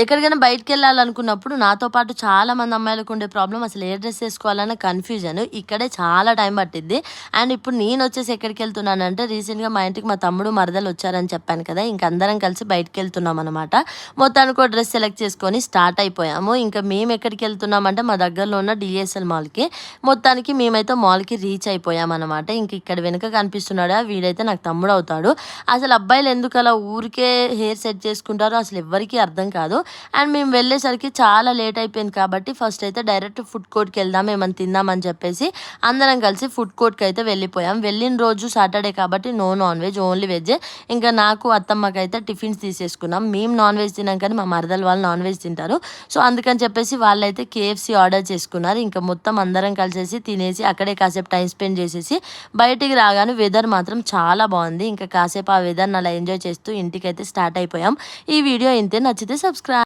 ఎక్కడికైనా బయటికెళ్ళాలనుకున్నప్పుడు నాతో పాటు చాలా మంది అమ్మాయిలకు ఉండే ప్రాబ్లమ్ అసలు ఏ డ్రెస్ వేసుకోవాలన్న కన్‌ఫ్యూజన్. ఇక్కడే చాలా టైం పట్టిద్ది. అండ్ ఇప్పుడు నేనొచ్చేసి ఎక్కడికెళ్తున్నానంటే రీసెంట్‌గా మా ఇంటికి మా తమ్ముడు, మరదలు వచ్చారని చెప్పాను కదా! ఇంక అందరం కలిసి బయటికెళ్తున్నామనమాట. మొత్తానికి ఓ డ్రెస్ సెలెక్ట్ చేసుకొని స్టార్ట్ అయిపోయాము. ఇంకా మేము ఎక్కడికెళ్తున్నామంటే మా దగ్గరలో ఉన్న డీఎస్ఎల్ మాల్‌కి. మొత్తానికి మేమైతే మాల్‌కి రీచ్ అయిపోయామనమాట. ఇంక ఇక్కడ వెనక కనిపిస్తున్నాడా వీడైతే నాకు తమ్ముడవుతాడు. అసలు అబ్బాయిలు ఎందుకలా ఊరికే హెయిర్ సెట్ చేసుకుంటారో అసలు ఎవ్వరికీ అర్థం కాదు. అండ్ మేము వెళ్ళేసరికి చాలా లేట్ అయిపోయింది కాబట్టి ఫస్ట్ అయితే డైరెక్ట్ ఫుడ్ కోర్ట్‌కి వెళ్దాం ఏమన్నా తిందామని చెప్పేసి అందరం కలిసి ఫుడ్ కోర్ట్‌కి అయితే వెళ్ళిపోయాం. వెళ్ళిన రోజు సాటర్డే కాబట్టి నో నాన్ వెజ్ ఓన్లీ వెజ్జే. ఇంకా నాకు అత్తమ్మకైతే టిఫిన్స్ తీసేసుకున్నాం. మేము నాన్ వెజ్ తినాం కానీ మా మరదలు వాళ్ళు నాన్ వెజ్ తింటారు. సో అందుకని చెప్పేసి వాళ్ళైతే కేఎఫ్‌సీ ఆర్డర్ చేసుకున్నారు. ఇంకా మొత్తం అందరం కలిసేసి తినేసి అక్కడే కాసేపు టైం స్పెండ్ చేసేసి బయటికి రాగానే వెదర్ మాత్రం చాలా బాగుంది. ఇంకా కాసేపు ఆ వెదర్‌ని అలా ఎంజాయ్ చేస్తూ ఇంటికైతే స్టార్ట్ అయిపోయాం. ఈ వీడియో ఇంతే, నచ్చితే సబ్స్క్రైబ్.